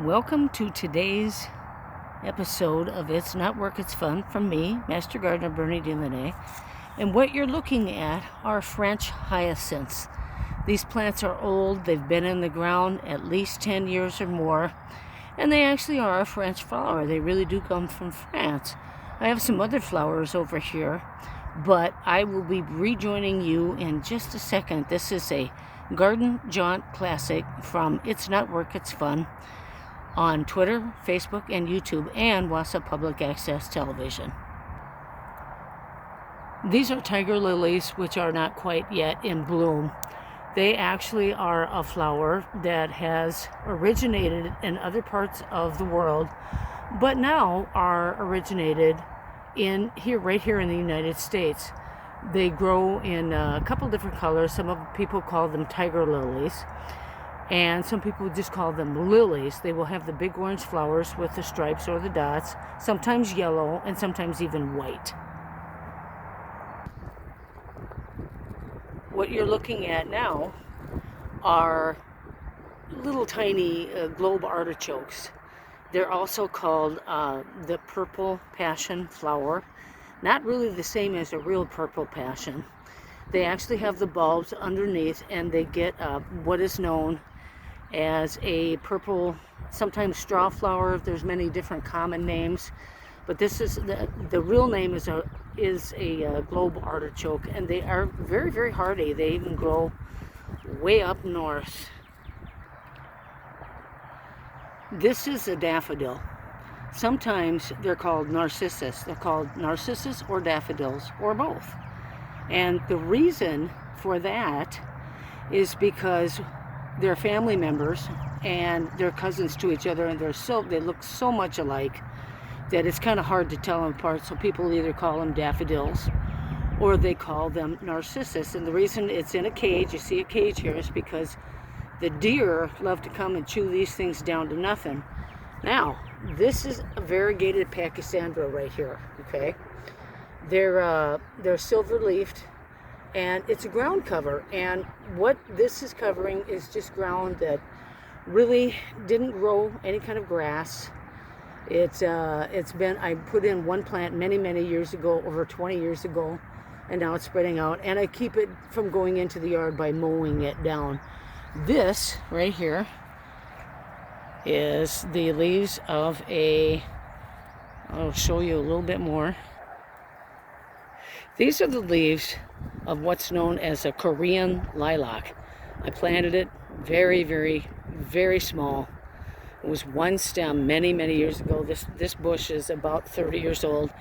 Welcome to today's episode of It's Not Work, It's Fun from me, Master Gardener Bernie Delaunay. And what you're looking at are French hyacinths. These plants are old, they've been in the ground at least 10 years or more, and they actually are a French flower. They really do come from France. I have some other flowers over here, but I will be rejoining you in just a second. This is a Garden Jaunt Classic from It's Not Work, It's Fun on Twitter, Facebook, and YouTube, and Wausau Public Access Television. These are tiger lilies, which are not quite yet in bloom. They actually are a flower that has originated in other parts of the world, but now are originated right here in the United States. They grow in a couple different colors. Some people call them tiger lilies, and some people just call them lilies. They will have the big orange flowers with the stripes or the dots, sometimes yellow and sometimes even white. What you're looking at now are little tiny globe artichokes. They're also called the purple passion flower. Not really the same as a real purple passion. They actually have the bulbs underneath, and they get what is known as a purple, sometimes straw flower. There's many different common names, but this is the real name is a globe artichoke, and they are very, very hardy. They even grow way up north. This is a daffodil. Sometimes they're called narcissus. They're called narcissus or daffodils or both. And the reason for that is because they're family members and they're cousins to each other, and they look so much alike that it's kind of hard to tell them apart. So people either call them daffodils or they call them narcissus. And the reason it's in a cage, you see a cage here, is because the deer love to come and chew these things down to nothing. Now, this is a variegated pachysandra right here, okay? They're silver leafed, and it's a ground cover, and what this is covering is just ground that really didn't grow any kind of grass. I put in one plant many years ago, over 20 years ago, and now it's spreading out, and I keep it from going into the yard by mowing it down. This right here is the leaves of I'll show you a little bit more. These are the leaves of what's known as a Korean lilac. I planted it very small. It was one stem many years ago. This bush is about 30 years old,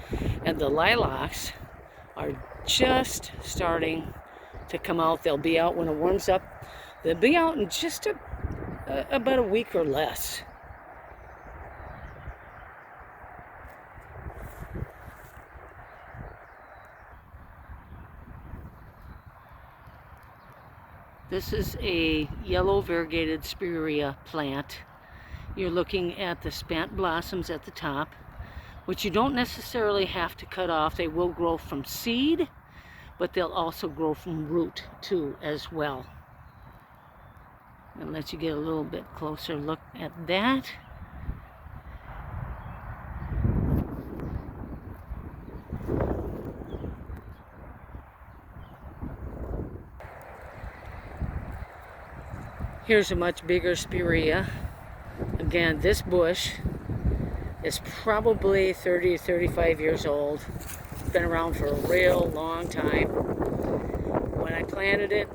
and the lilacs are just starting to come out. They'll be out when it warms up. They'll be out in just about a week or less. This is a yellow variegated spirea plant. You're looking at the spant blossoms at the top, which you don't necessarily have to cut off. They will grow from seed, but they'll also grow from root too as well. I'll let you get a little bit closer look at that. Here's a much bigger spirea. Again, this bush is probably 30 to 35 years old. It's been around for a real long time. When I planted it,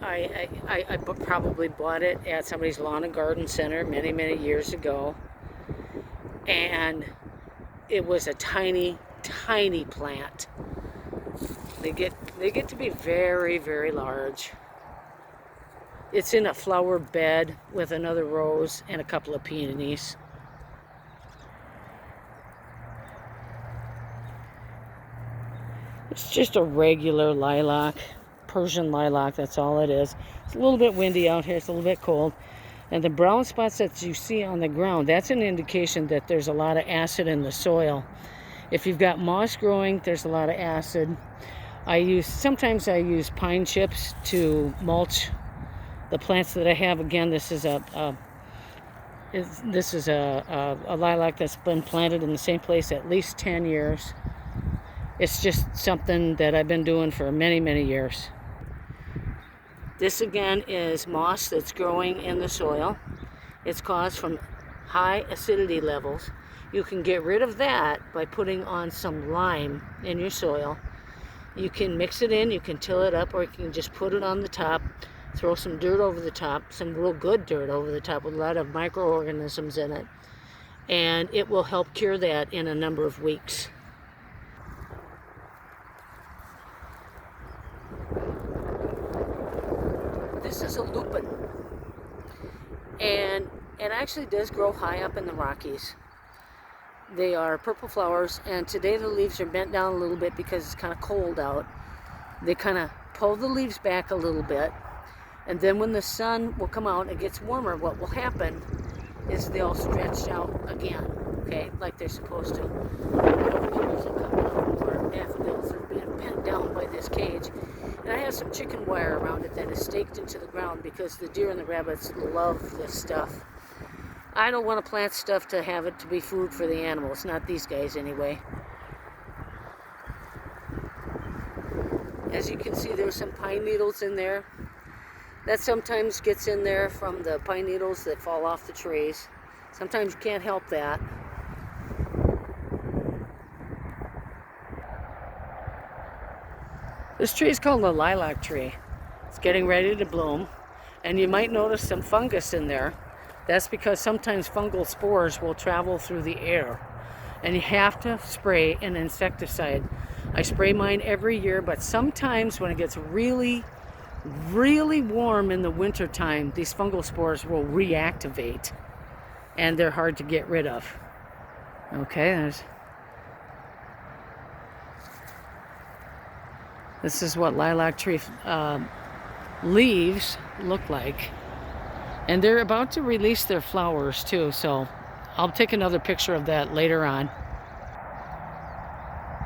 I probably bought it at somebody's lawn and garden center many years ago, and it was a tiny plant. They get to be very large. It's in a flower bed with another rose and a couple of peonies. It's just a regular lilac, Persian lilac, that's all it is. It's a little bit windy out here, it's a little bit cold. And the brown spots that you see on the ground, that's an indication that there's a lot of acid in the soil. If you've got moss growing, there's a lot of acid. Sometimes I use pine chips to mulch the plants that I have. Again, this is a This is a lilac that's been planted in the same place at least 10 years. It's just something that I've been doing for many, many years. This again is moss that's growing in the soil. It's caused from high acidity levels. You can get rid of that by putting on some lime in your soil. You can mix it in, you can till it up, or you can just put it on the top, throw some dirt over the top, some real good dirt over the top with a lot of microorganisms in it, and it will help cure that in a number of weeks. This is a lupin, and it actually does grow high up in the Rockies. They are purple flowers, and today the leaves are bent down a little bit because it's kind of cold out. They kind of pull the leaves back a little bit, and then when the sun will come out and it gets warmer, what will happen is they'll stretch out again, okay, like they're supposed to. Our daffodils are being bent down by this cage, and I have some chicken wire around it that is staked into the ground because the deer and the rabbits love this stuff. I don't want to plant stuff to have it to be food for the animals, not these guys anyway. As you can see, there's some pine needles in there. That sometimes gets in there from the pine needles that fall off the trees. Sometimes you can't help that. This tree is called a lilac tree. It's getting ready to bloom, and you might notice some fungus in there. That's because sometimes fungal spores will travel through the air, and you have to spray an insecticide. I spray mine every year, but sometimes when it gets really, really warm in the winter time, these fungal spores will reactivate, and they're hard to get rid of. Okay, this is what lilac tree leaves look like. And they're about to release their flowers too, so I'll take another picture of that later on.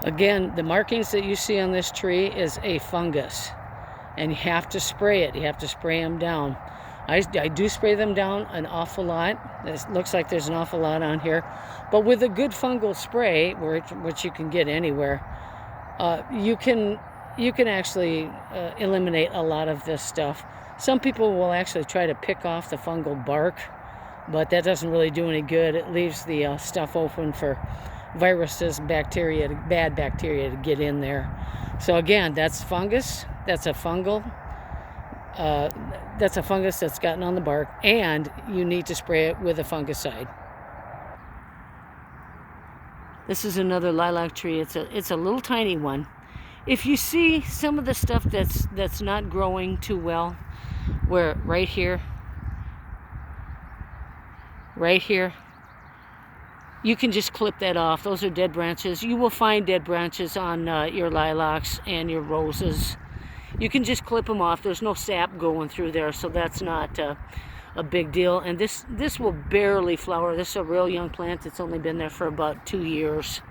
Again, the markings that you see on this tree is a fungus, and you have to spray it. You have to spray them down. I do spray them down an awful lot. It looks like there's an awful lot on here, but with a good fungal spray, which you can get anywhere, you can actually eliminate a lot of this stuff. Some people will actually try to pick off the fungal bark, but that doesn't really do any good. It leaves the stuff open for viruses, bacteria, bad bacteria to get in there. So again, that's fungus. That's a fungal. That's a fungus that's gotten on the bark, and you need to spray it with a fungicide. This is another lilac tree. It's a little tiny one. If you see some of the stuff that's not growing too well, where right here, you can just clip that off. Those are dead branches. You will find dead branches on your lilacs and your roses. You can just clip them off. There's no sap going through there, so that's not a big deal. And this will barely flower. This is a real young plant. It's only been there for about 2 years.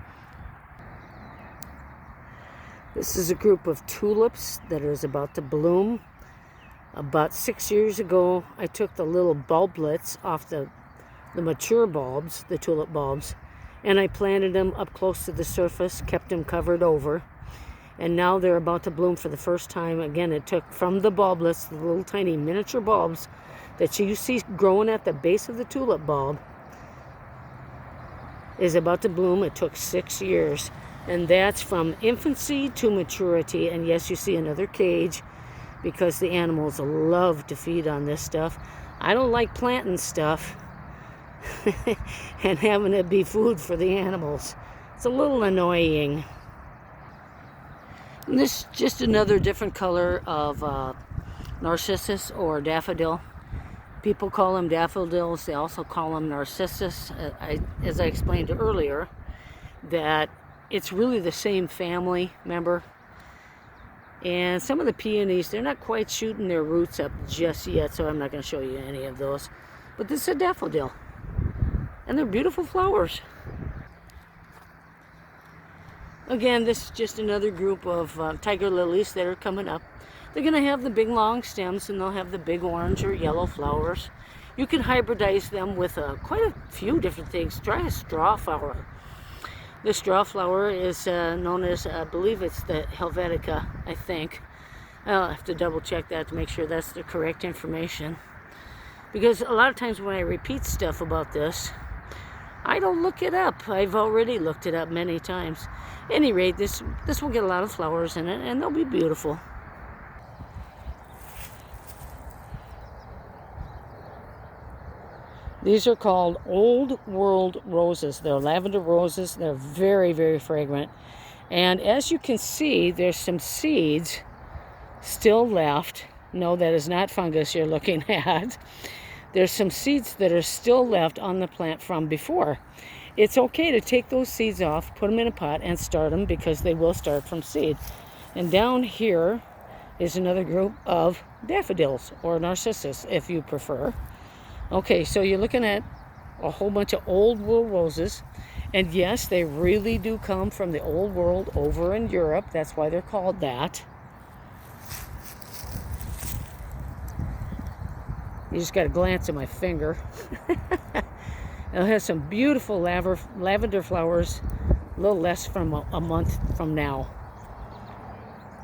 This is a group of tulips that is about to bloom. About 6 years ago, I took the little bulblets off the mature bulbs, the tulip bulbs, and I planted them up close to the surface, kept them covered over, and now they're about to bloom for the first time. Again, it took from the bulblets, the little tiny miniature bulbs that you see growing at the base of the tulip bulb, is about to bloom. It took 6 years, and that's from infancy to maturity. And yes, you see another cage, because the animals love to feed on this stuff. I don't like planting stuff and having it be food for the animals. It's a little annoying. And this is just another different color of narcissus or daffodil. People call them daffodils. They also call them narcissus. As I explained earlier, that it's really the same family member. And some of the peonies, they're not quite shooting their roots up just yet, so I'm not going to show you any of those. But this is a daffodil, and they're beautiful flowers. Again, this is just another group of tiger lilies that are coming up. They're going to have the big long stems, and they'll have the big orange or yellow flowers. You can hybridize them with quite a few different things. Try a straw flower. The straw flower is known as, I believe it's the Helvetica, I think. I'll have to double check that to make sure that's the correct information. Because a lot of times when I repeat stuff about this, I don't look it up. I've already looked it up many times. At any rate, this will get a lot of flowers in it, and they'll be beautiful. These are called Old World roses. They're lavender roses. They're very, very fragrant. And as you can see, there's some seeds still left. No, that is not fungus you're looking at. There's some seeds that are still left on the plant from before. It's okay to take those seeds off, put them in a pot, and start them because they will start from seed. And down here is another group of daffodils, or narcissus if you prefer. Okay, so you're looking at a whole bunch of old world roses. And yes, they really do come from the old world over in Europe. That's why they're called that. You just got to glance at my finger. It'll have some beautiful lavender flowers a little less from a month from now.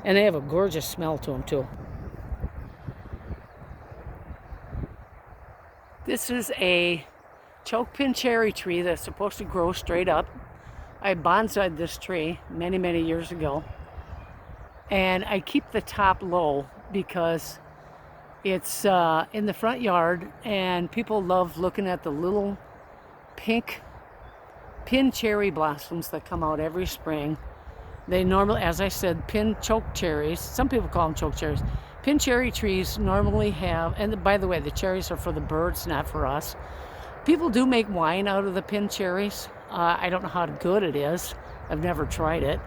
And they have a gorgeous smell to them too. This is a choke-pin cherry tree that's supposed to grow straight up. I bonsai'd this tree many, many years ago. And I keep the top low because it's in the front yard and people love looking at the little pink pin cherry blossoms that come out every spring. They normally, as I said, pin choke cherries. Some people call them choke cherries. Pin cherry trees normally have, and by the way, the cherries are for the birds, not for us. People do make wine out of the pin cherries. I don't know how good it is. I've never tried it.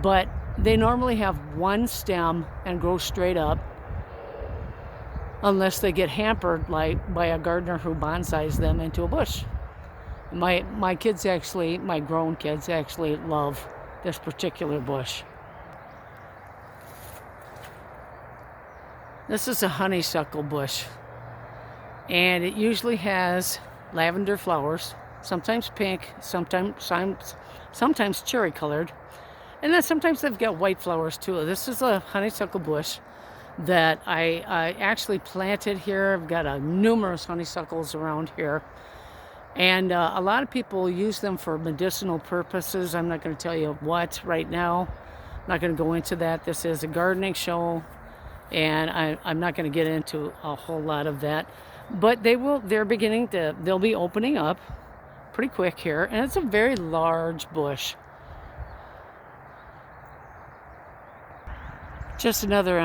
But they normally have one stem and grow straight up, unless they get hampered like by a gardener who bonsais them into a bush. My kids actually, my grown kids actually love this particular bush. This is a honeysuckle bush, and it usually has lavender flowers, sometimes pink, sometimes cherry colored, and then sometimes they've got white flowers too. This is a honeysuckle bush that I actually planted here. I've got numerous honeysuckles around here, and a lot of people use them for medicinal purposes. I'm not going to tell you what right now. I'm not going to go into that. This is a gardening show, and I'm not going to get into a whole lot of that. But they're beginning to, they'll be opening up pretty quick here, and it's a very large bush. Just another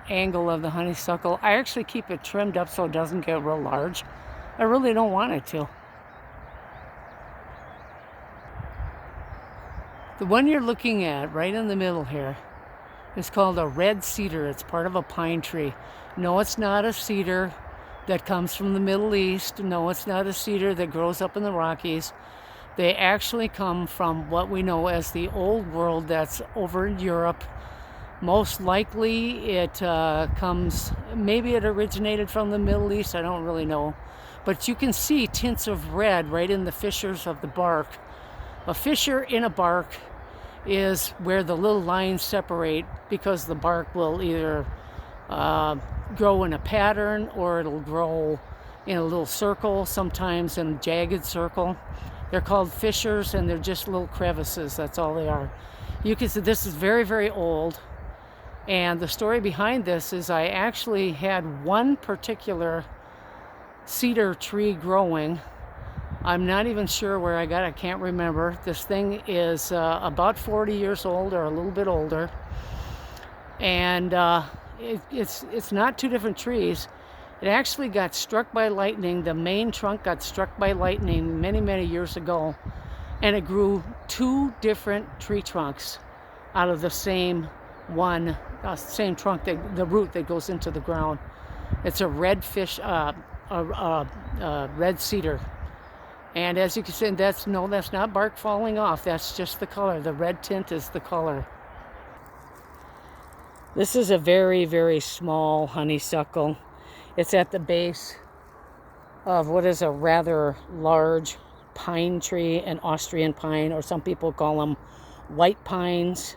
angle of the honeysuckle. I actually keep it trimmed up so it doesn't get real large. I really don't want it to. The one you're looking at right in the middle here is called a red cedar. It's part of a pine tree. No, it's not a cedar that comes from the Middle East. No, it's not a cedar that grows up in the Rockies. They actually come from what we know as the old world that's over in Europe. Most likely it comes, maybe it originated from the Middle East, I don't really know. But you can see tints of red right in the fissures of the bark. A fissure in a bark is where the little lines separate, because the bark will either grow in a pattern or it'll grow in a little circle, sometimes in a jagged circle. They're called fissures, and they're just little crevices. That's all they are. You can see this is very, very old. And the story behind this is I actually had one particular cedar tree growing. I'm not even sure where I got it. I can't remember. This thing is about 40 years old or a little bit older. And it's not two different trees. It actually got struck by lightning. The main trunk got struck by lightning many, many years ago. And it grew two different tree trunks out of the same one, same trunk, the root that goes into the ground. It's a red red cedar. And as you can see, that's not bark falling off. That's just the color. The red tint is the color. This is a very, very small honeysuckle. It's at the base of what is a rather large pine tree, an Austrian pine, or some people call them white pines.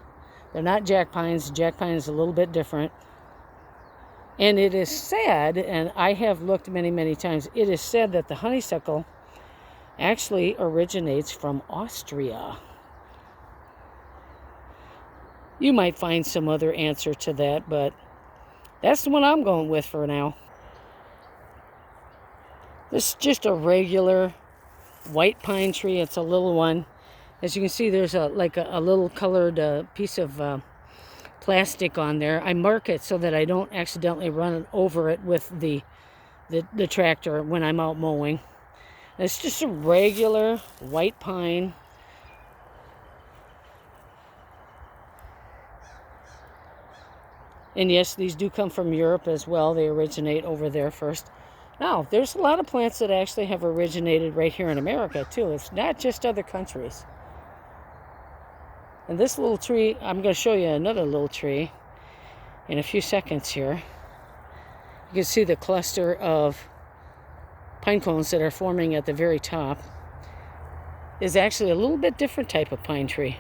They're not jack pines. Jack pine is a little bit different. And it is said, and I have looked many, many times, it is said that the honeysuckle actually originates from Austria. You might find some other answer to that, but that's the one I'm going with for now. This is just a regular white pine tree. It's a little one. As you can see, there's a little colored piece of plastic on there. I mark it so that I don't accidentally run over it with the tractor when I'm out mowing. It's just a regular white pine. And yes, these do come from Europe as well. They originate over there first. Now, there's a lot of plants that actually have originated right here in America, too. It's not just other countries. And this little tree, I'm going to show you another little tree in a few seconds here. You can see the cluster of pine cones that are forming at the very top is actually a little bit different type of pine tree.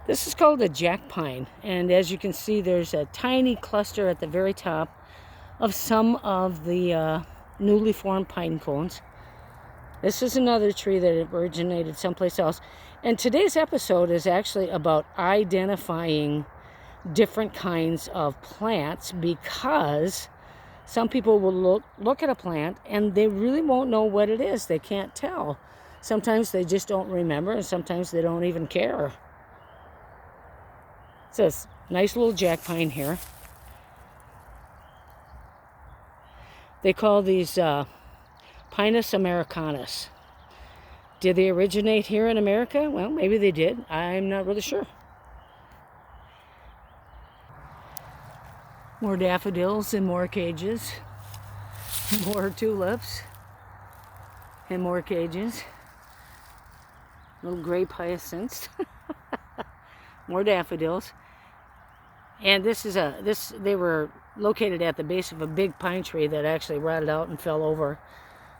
This is called a jack pine, and as you can see, there's a tiny cluster at the very top of some of the newly formed pine cones. This is another tree that originated someplace else. And today's episode is actually about identifying different kinds of plants, because some people will look at a plant and they really won't know what it is. They can't tell. Sometimes they just don't remember, and sometimes they don't even care. It's this nice little jack pine here. They call these Pinus americanus. Did they originate here in America? Well, maybe they did. I'm not really sure. More daffodils in more cages. More tulips in more cages. Little gray hyacinths. More daffodils. And they were located at the base of a big pine tree that actually rotted out and fell over.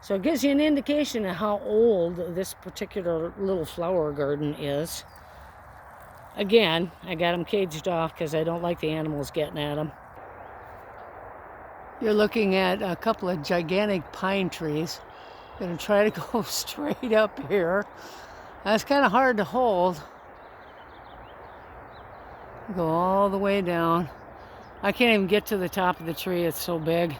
So it gives you an indication of how old this particular little flower garden is. Again, I got them caged off because I don't like the animals getting at them. You're looking at a couple of gigantic pine trees. I'm going to try to go straight up here. That's kind of hard to hold. Go all the way down. I can't even get to the top of the tree. It's so big.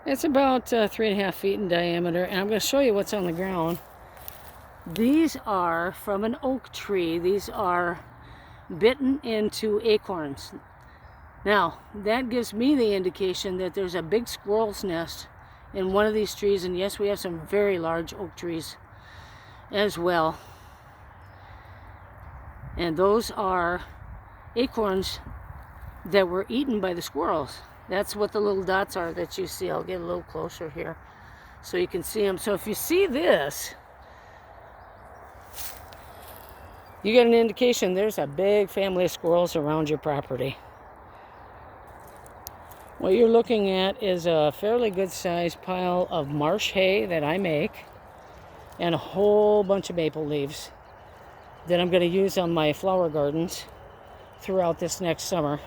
It's about 3.5 feet in diameter, and I'm going to show you what's on the ground. These are from an oak tree. These are bitten into acorns. Now, that gives me the indication that there's a big squirrel's nest in one of these trees, and yes, we have some very large oak trees as well. And those are acorns that were eaten by the squirrels. That's what the little dots are that you see. I'll get a little closer here so you can see them. So if you see this, you get an indication there's a big family of squirrels around your property. What you're looking at is a fairly good sized pile of marsh hay that I make, and a whole bunch of maple leaves that I'm going to use on my flower gardens throughout this next summer.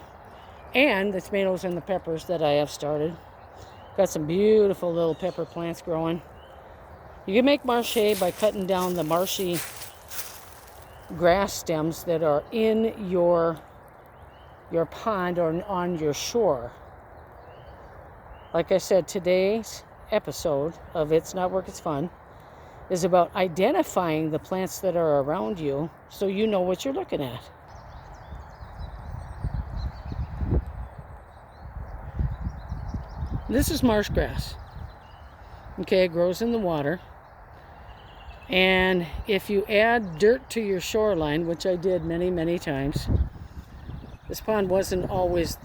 And the tomatoes and the peppers that I have started. Got some beautiful little pepper plants growing. You can make marsh hay by cutting down the marshy grass stems that are in your pond or on your shore. Like I said, today's episode of It's Not Work, It's Fun is about identifying the plants that are around you so you know what you're looking at. This is marsh grass. Okay, it grows in the water. And if you add dirt to your shoreline, which I did many, many times, this pond wasn't always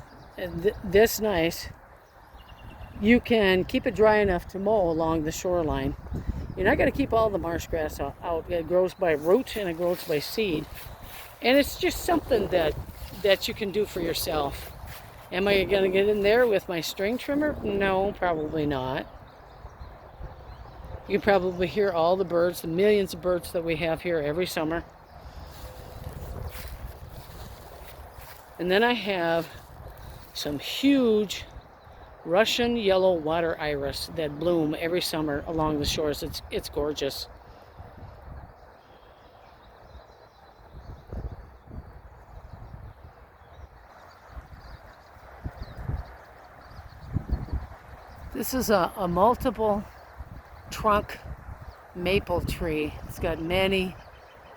this nice, you can keep it dry enough to mow along the shoreline. You're not going to keep all the marsh grass out. It grows by root and it grows by seed. And it's just something that you can do for yourself. Am I going to get in there with my string trimmer? No, probably not. You can probably hear all the birds, the millions of birds that we have here every summer. And then I have some huge Russian yellow water iris that bloom every summer along the shores. It's gorgeous. This is a multiple trunk maple tree. It's got many,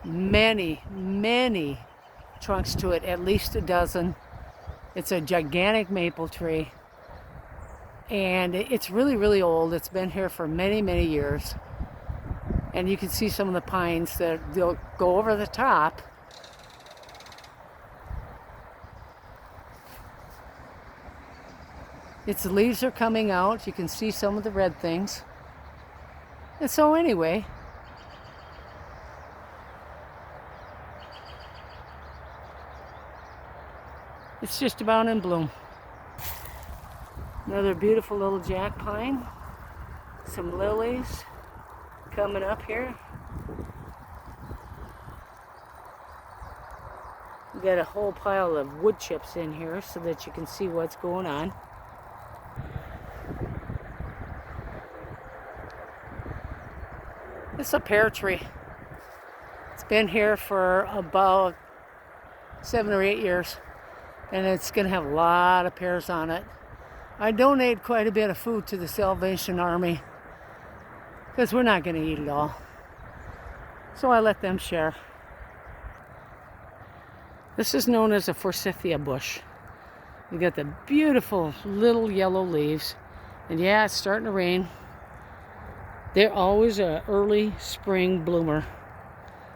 many, many trunks to it, at least a dozen. It's a gigantic maple tree. And it's really, really old. It's been here for many, many years. And you can see some of the pines that they'll go over the top. Its leaves are coming out. You can see some of the red things. And so anyway, it's just about in bloom. Another beautiful little jack pine. Some lilies coming up here. We got a whole pile of wood chips in here so that you can see what's going on. It's a pear tree. It's been here for about 7 or 8 years, and it's going to have a lot of pears on it. I donate quite a bit of food to the Salvation Army because we're not going to eat it all. So I let them share. This is known as a forsythia bush. You got the beautiful little yellow leaves, and yeah, it's starting to rain. They're always an early spring bloomer.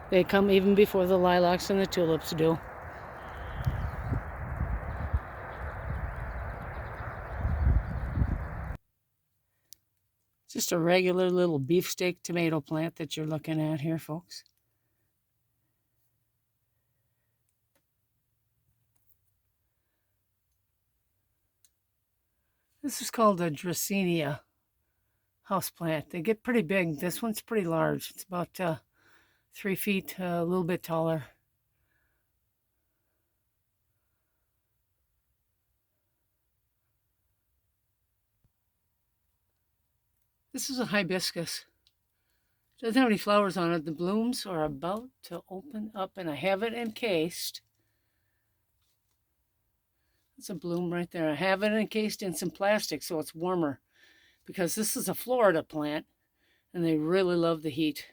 They come even before the lilacs and the tulips do. Just a regular little beefsteak tomato plant that you're looking at here, folks. This is called a Dracaena houseplant. They get pretty big. This one's pretty large. It's about 3 feet, a little bit taller. This is a hibiscus. It doesn't have any flowers on it. The blooms are about to open up, and I have it encased. It's a bloom right there. I have it encased in some plastic so it's warmer, because this is a Florida plant and they really love the heat.